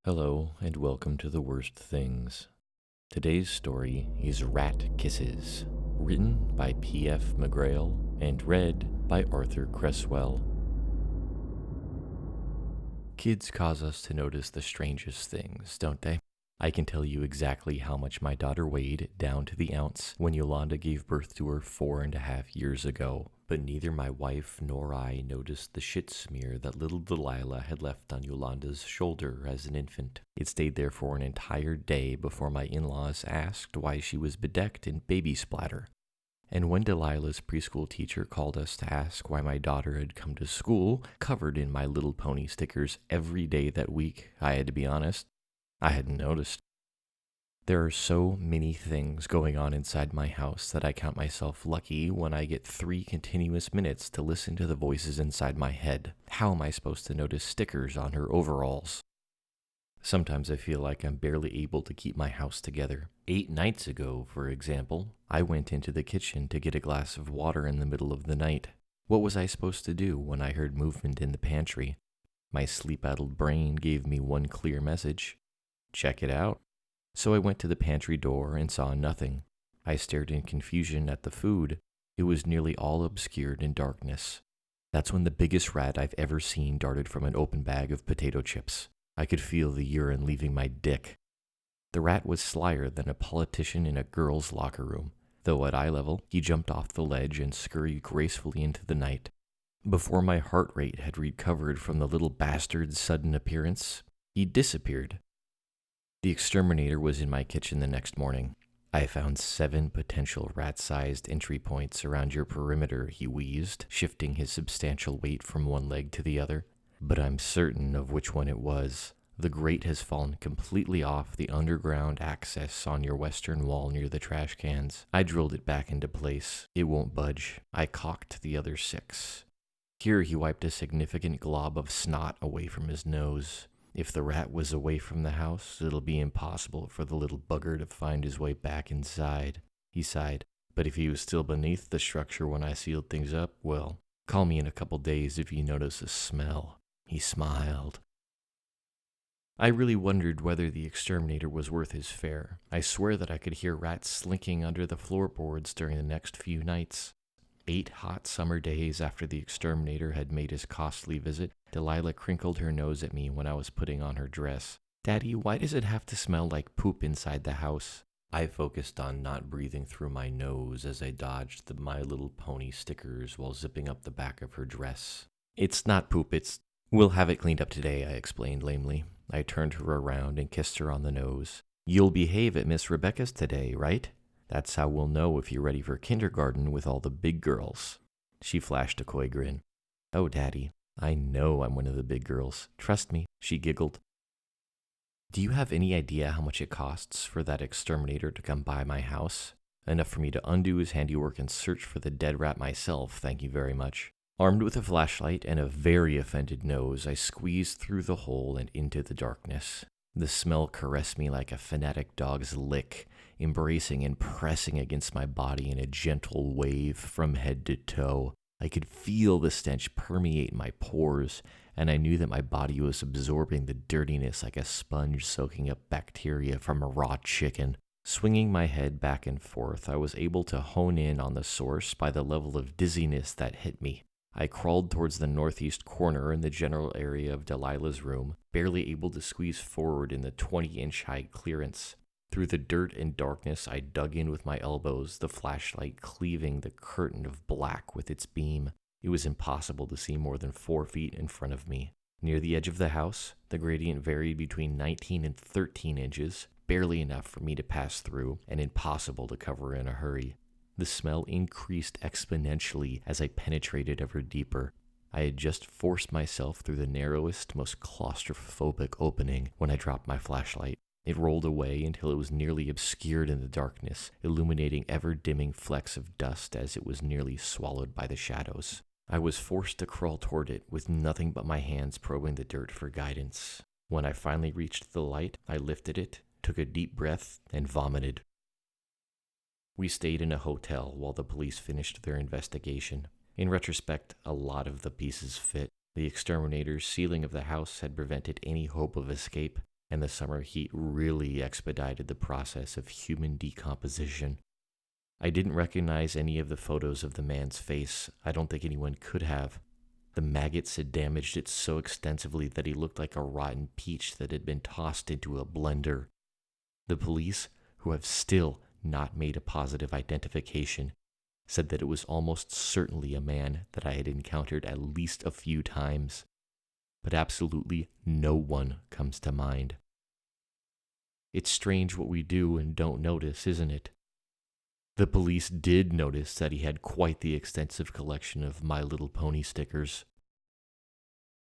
Hello, and welcome to The Worst Things. Today's story is Rat Kisses, written by P.F. McGrail and read by Arthur Cresswell. Kids cause us to notice the strangest things, don't they? I can tell you exactly how much my daughter weighed down to the ounce when Yolanda gave birth to her 4.5 years ago, but neither my wife nor I noticed the shit smear that little Delilah had left on Yolanda's shoulder as an infant. It stayed there for an entire day before my in-laws asked why she was bedecked in baby splatter. And when Delilah's preschool teacher called us to ask why my daughter had come to school covered in My Little Pony stickers every day that week, I had to be honest, I hadn't noticed. There are so many things going on inside my house that I count myself lucky when I get 3 continuous minutes to listen to the voices inside my head. How am I supposed to notice stickers on her overalls? Sometimes I feel like I'm barely able to keep my house together. 8 nights ago, for example, I went into the kitchen to get a glass of water in the middle of the night. What was I supposed to do when I heard movement in the pantry? My sleep-addled brain gave me one clear message. Check it out. So I went to the pantry door and saw nothing. I stared in confusion at the food. It was nearly all obscured in darkness. That's when the biggest rat I've ever seen darted from an open bag of potato chips. I could feel the urine leaving my dick. The rat was slyer than a politician in a girl's locker room, though at eye level, he jumped off the ledge and scurried gracefully into the night. Before my heart rate had recovered from the little bastard's sudden appearance, he disappeared. The exterminator was in my kitchen the next morning. I found 7 potential rat-sized entry points around your perimeter, he wheezed, shifting his substantial weight from one leg to the other. But I'm certain of which one it was. The grate has fallen completely off the underground access on your western wall near the trash cans. I drilled it back into place. It won't budge. I caulked the other 6. Here he wiped a significant glob of snot away from his nose. If the rat was away from the house, it'll be impossible for the little bugger to find his way back inside. He sighed. But if he was still beneath the structure when I sealed things up, well, call me in a couple days if you notice a smell. He smiled. I really wondered whether the exterminator was worth his fare. I swear that I could hear rats slinking under the floorboards during the next few nights. 8 hot summer days after the exterminator had made his costly visit, Delilah crinkled her nose at me when I was putting on her dress. "Daddy, why does it have to smell like poop inside the house?" I focused on not breathing through my nose as I dodged the My Little Pony stickers while zipping up the back of her dress. "It's not poop, We'll have it cleaned up today," I explained lamely. I turned her around and kissed her on the nose. "You'll behave at Miss Rebecca's today, right? That's how we'll know if you're ready for kindergarten with all the big girls." She flashed a coy grin. "Oh, Daddy, I know I'm one of the big girls. Trust me," she giggled. "Do you have any idea how much it costs for that exterminator to come by my house? Enough for me to undo his handiwork and search for the dead rat myself, thank you very much." Armed with a flashlight and a very offended nose, I squeezed through the hole and into the darkness. The smell caressed me like a fanatic dog's lick, embracing and pressing against my body in a gentle wave from head to toe. I could feel the stench permeate my pores, and I knew that my body was absorbing the dirtiness like a sponge soaking up bacteria from a raw chicken. Swinging my head back and forth, I was able to hone in on the source by the level of dizziness that hit me. I crawled towards the northeast corner in the general area of Delilah's room, barely able to squeeze forward in the 20-inch high clearance. Through the dirt and darkness, I dug in with my elbows, the flashlight cleaving the curtain of black with its beam. It was impossible to see more than 4 feet in front of me. Near the edge of the house, the gradient varied between 19 and 13 inches, barely enough for me to pass through, and impossible to cover in a hurry. The smell increased exponentially as I penetrated ever deeper. I had just forced myself through the narrowest, most claustrophobic opening when I dropped my flashlight. It rolled away until it was nearly obscured in the darkness, illuminating ever-dimming flecks of dust as it was nearly swallowed by the shadows. I was forced to crawl toward it, with nothing but my hands probing the dirt for guidance. When I finally reached the light, I lifted it, took a deep breath, and vomited. We stayed in a hotel while the police finished their investigation. In retrospect, a lot of the pieces fit. The exterminator's sealing of the house had prevented any hope of escape. and the summer heat really expedited the process of human decomposition. I didn't recognize any of the photos of the man's face. I don't think anyone could have. The maggots had damaged it so extensively that he looked like a rotten peach that had been tossed into a blender. The police, who have still not made a positive identification, said that it was almost certainly a man that I had encountered at least a few times, but absolutely no one comes to mind. It's strange what we do and don't notice, isn't it? The police did notice that he had quite the extensive collection of My Little Pony stickers.